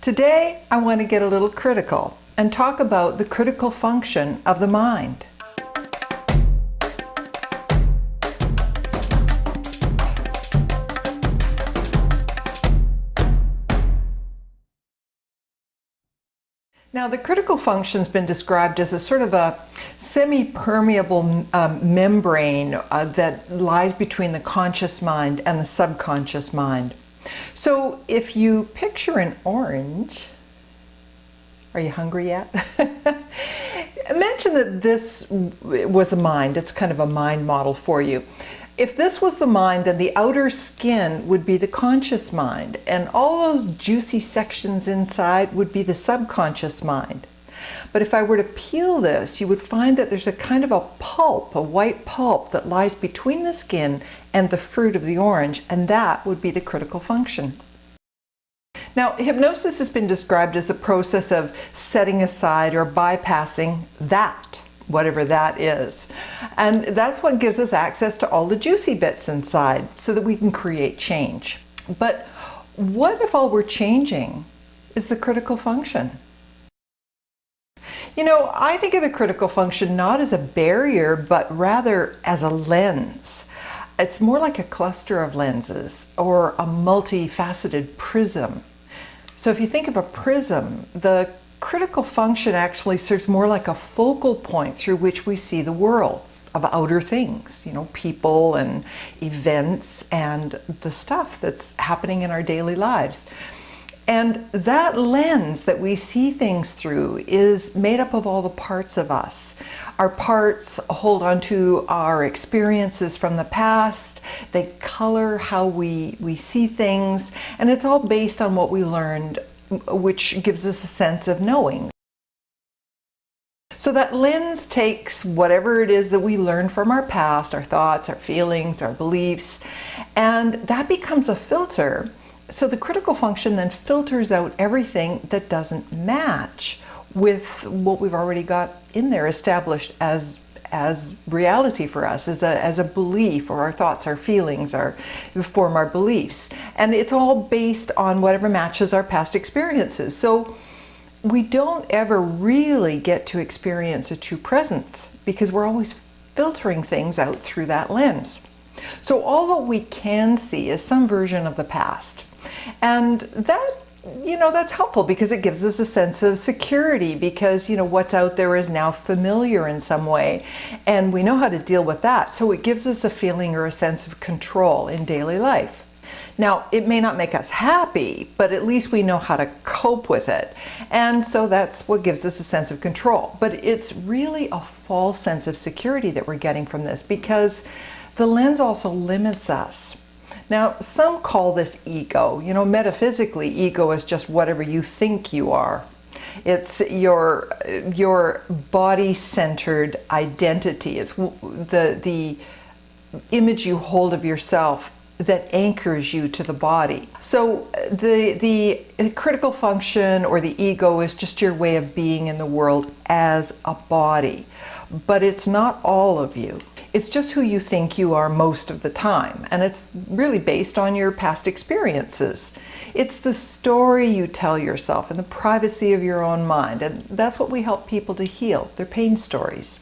Today, I want to get a little critical and talk about the critical function of the mind. Now, the critical function's been described as a sort of a semi-permeable membrane that lies between the conscious mind and the subconscious mind. So if you picture an orange, are you hungry yet? Imagine that this was a mind. It's kind of a mind model for you. If this was the mind, then the outer skin would be the conscious mind, and all those juicy sections inside would be the subconscious mind. But if I were to peel this, you would find that there's a kind of a pulp, a white pulp, that lies between the skin and the fruit of the orange, and that would be the critical function. Now, hypnosis has been described as the process of setting aside or bypassing that, whatever that is. And that's what gives us access to all the juicy bits inside so that we can create change. But what if all we're changing is the critical function? You know, I think of the critical function not as a barrier, but rather as a lens. It's more like a cluster of lenses or a multifaceted prism. So if you think of a prism, the critical function actually serves more like a focal point through which we see the world of outer things, you know, people and events and the stuff that's happening in our daily lives. And that lens that we see things through is made up of all the parts of us. Our parts hold on to our experiences from the past. They color how we see things, and it's all based on what we learned, which gives us a sense of knowing. So that lens takes whatever it is that we learned from our past, our thoughts, our feelings, our beliefs, and that becomes a filter. So the critical function then filters out everything that doesn't match with what we've already got in there established as reality for us, as a belief, or our thoughts, our feelings, form our beliefs. And it's all based on whatever matches our past experiences. So we don't ever really get to experience a true presence because we're always filtering things out through that lens. So all that we can see is some version of the past. And that, you know, that's helpful because it gives us a sense of security because, you know, what's out there is now familiar in some way and we know how to deal with that. So it gives us a feeling or a sense of control in daily life. Now, it may not make us happy, but at least we know how to cope with it. And so that's what gives us a sense of control. But it's really a false sense of security that we're getting from this because the lens also limits us. Now, some call this ego. You know, metaphysically, ego is just whatever you think you are. It's your body-centered identity. It's the image you hold of yourself that anchors you to the body. So the critical function or the ego is just your way of being in the world as a body. But it's not all of you. It's just who you think you are most of the time, and it's really based on your past experiences. It's the story you tell yourself in the privacy of your own mind, and that's what we help people to heal, their pain stories.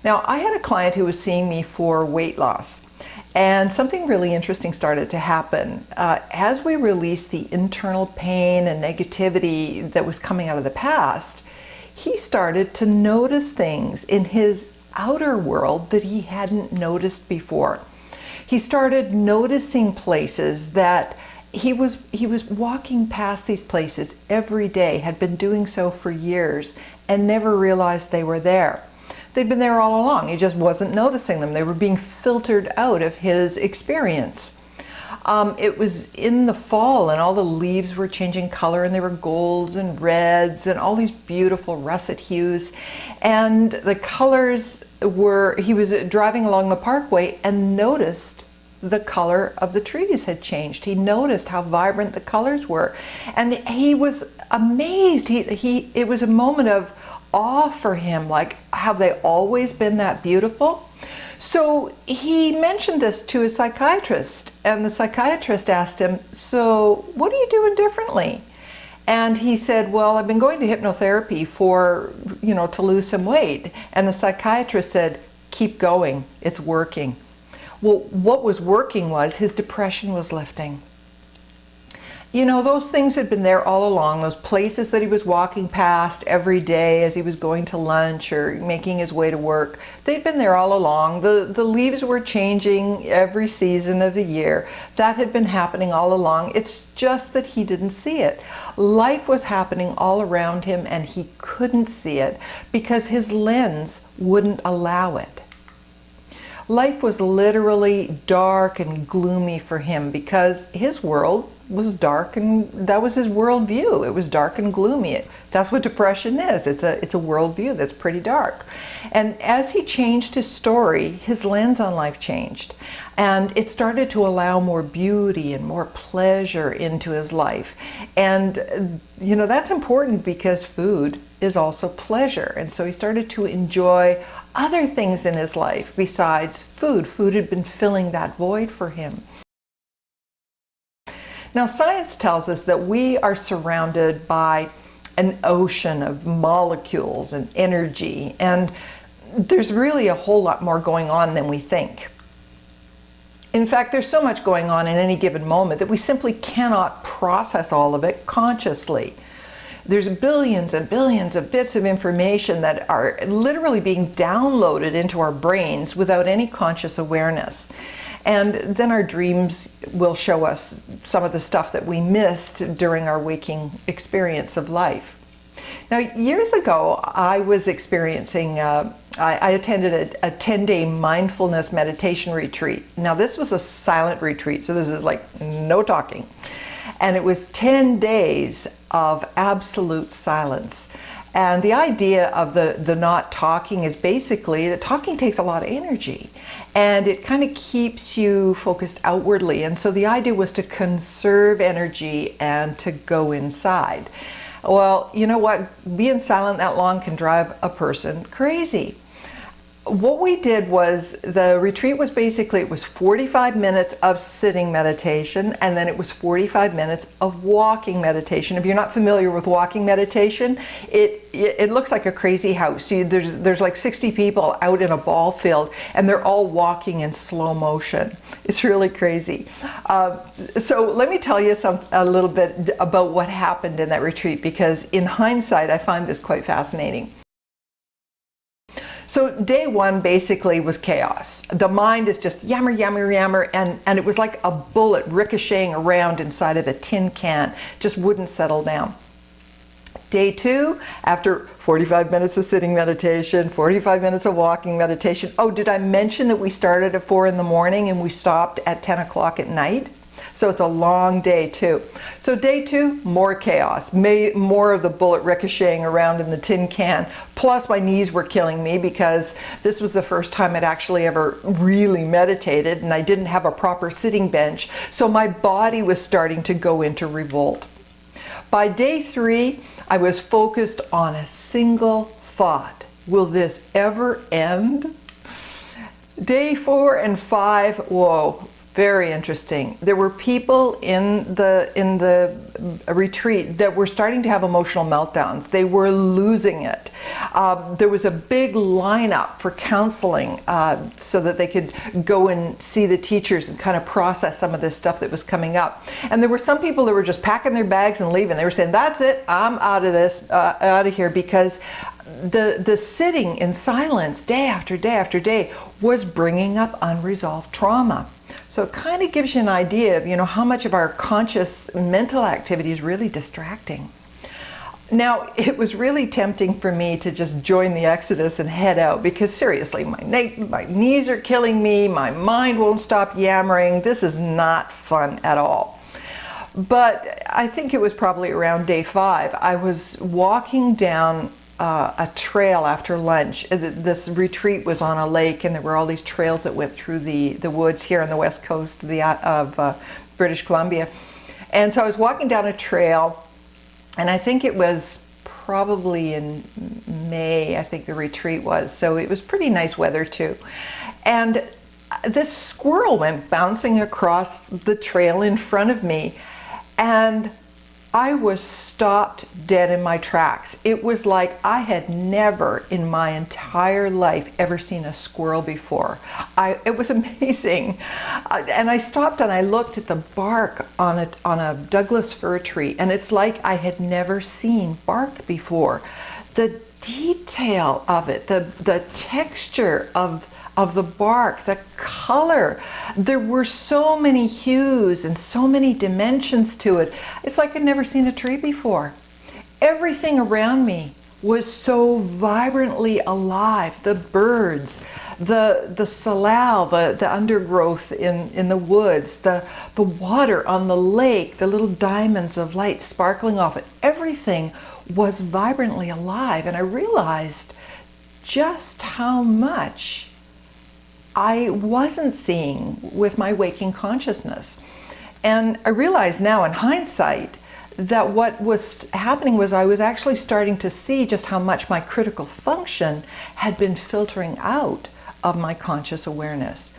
Now, I had a client who was seeing me for weight loss, and something really interesting started to happen. As we released the internal pain and negativity that was coming out of the past, he started to notice things in his outer world that he hadn't noticed before. He started noticing places that he was walking past these places every day, had been doing so for years and never realized they were there. They'd been there all along. He just wasn't noticing them. They were being filtered out of his experience. It was in the fall and all the leaves were changing color and they were golds and reds and all these beautiful russet hues. And the colors were, he was driving along the parkway and noticed the color of the trees had changed. He noticed how vibrant the colors were. And he was amazed. It was a moment of awe for him, like, have they always been that beautiful? So he mentioned this to his psychiatrist, and the psychiatrist asked him, so what are you doing differently? And he said, well, I've been going to hypnotherapy for, to lose some weight. And the psychiatrist said, keep going, it's working. Well, what was working was his depression was lifting. Those things had been there all along, those places that he was walking past every day as he was going to lunch or making his way to work. They'd been there all along. The leaves were changing every season of the year. That had been happening all along. It's just that he didn't see it. Life was happening all around him and he couldn't see it because his lens wouldn't allow it. Life was literally dark and gloomy for him because his world was dark, and that was his worldview. It was dark and gloomy. That's what depression is. It's a worldview that's pretty dark. And as he changed his story, his lens on life changed. And it started to allow more beauty and more pleasure into his life. And, that's important because food is also pleasure. And so he started to enjoy other things in his life besides food. Food had been filling that void for him. Now, science tells us that we are surrounded by an ocean of molecules and energy, and there's really a whole lot more going on than we think. In fact, there's so much going on in any given moment that we simply cannot process all of it consciously. There's billions and billions of bits of information that are literally being downloaded into our brains without any conscious awareness. And then our dreams will show us some of the stuff that we missed during our waking experience of life. Now, years ago, I was experiencing, I attended a 10-day mindfulness meditation retreat. Now, this was a silent retreat, so this is like no talking. And it was 10 days of absolute silence. And the idea of the not talking is basically that talking takes a lot of energy and it kind of keeps you focused outwardly. And so the idea was to conserve energy and to go inside. Well, you know what? Being silent that long can drive a person crazy. What we did was, the retreat was basically, it was 45 minutes of sitting meditation, and then it was 45 minutes of walking meditation. If you're not familiar with walking meditation, it looks like a crazy house. There's like 60 people out in a ball field, and they're all walking in slow motion. It's really crazy. So let me tell you a little bit about what happened in that retreat, because in hindsight, I find this quite fascinating. So day one basically was chaos. The mind is just yammer, yammer, yammer, and it was like a bullet ricocheting around inside of a tin can, just wouldn't settle down. Day two, after 45 minutes of sitting meditation, 45 minutes of walking meditation. Oh, did I mention that we started at 4 in the morning and we stopped at 10 o'clock at night? So it's a long day too. So day two, more chaos, more of the bullet ricocheting around in the tin can. Plus my knees were killing me because this was the first time I'd actually ever really meditated, and I didn't have a proper sitting bench. So my body was starting to go into revolt. By day three, I was focused on a single thought. Will this ever end? Day 4 and 5, whoa. Very interesting. There were people in the retreat that were starting to have emotional meltdowns. They were losing it. There was a big lineup for counseling so that they could go and see the teachers and kind of process some of this stuff that was coming up. And there were some people that were just packing their bags and leaving. They were saying, "That's it, I'm out of this, out of here," because the sitting in silence day after day after day was bringing up unresolved trauma. So it kind of gives you an idea of, how much of our conscious mental activity is really distracting. Now, it was really tempting for me to just join the exodus and head out, because seriously, my knees are killing me, my mind won't stop yammering. This is not fun at all. But I think it was probably around day 5. I was walking down a trail after lunch. This retreat was on a lake, and there were all these trails that went through the woods here on the west coast of British Columbia. And so I was walking down a trail, and I think it was probably in May, I think the retreat was. So it was pretty nice weather too. And this squirrel went bouncing across the trail in front of me, and I was stopped dead in my tracks. It was like I had never in my entire life ever seen a squirrel before. It was amazing. And I stopped and I looked at the bark on a Douglas fir tree, and it's like I had never seen bark before. The detail of it, the texture of the bark, the color. There were so many hues and so many dimensions to it. It's like I'd never seen a tree before. Everything around me was so vibrantly alive. The birds, the salal, the undergrowth in the woods, the water on the lake, the little diamonds of light sparkling off it. Everything was vibrantly alive, and I realized just how much I wasn't seeing with my waking consciousness. And I realize now in hindsight that what was happening was I was actually starting to see just how much my critical function had been filtering out of my conscious awareness.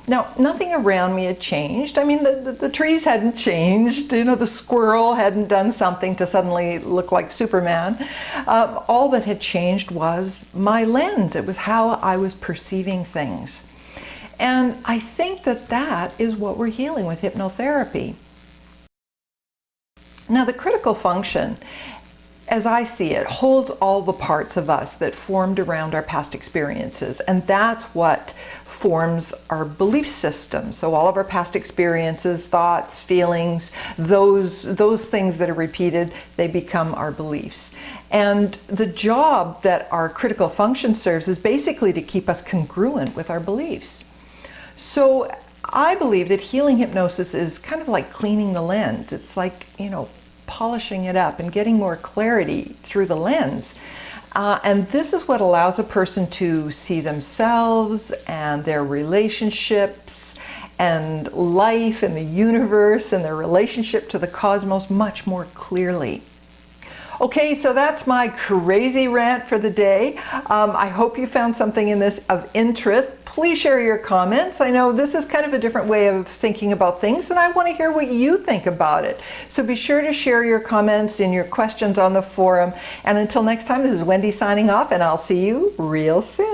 Now, nothing around me had changed. I mean, the trees hadn't changed. You know, the squirrel hadn't done something to suddenly look like Superman. All that had changed was my lens. It was how I was perceiving things. And I think that that is what we're healing with hypnotherapy. Now, the critical function, as I see it, holds all the parts of us that formed around our past experiences, and that's what forms our belief system. So all of our past experiences, thoughts, feelings, those things that are repeated, they become our beliefs. And the job that our critical function serves is basically to keep us congruent with our beliefs. So I believe that healing hypnosis is kind of like cleaning the lens. It's like, you know, polishing it up and getting more clarity through the lens. And this is what allows a person to see themselves and their relationships and life and the universe and their relationship to the cosmos much more clearly. Okay, so that's my crazy rant for the day. I hope you found something in this of interest. Please share your comments. I know this is kind of a different way of thinking about things, and I want to hear what you think about it. So be sure to share your comments and your questions on the forum. And until next time, this is Wendie signing off, and I'll see you real soon.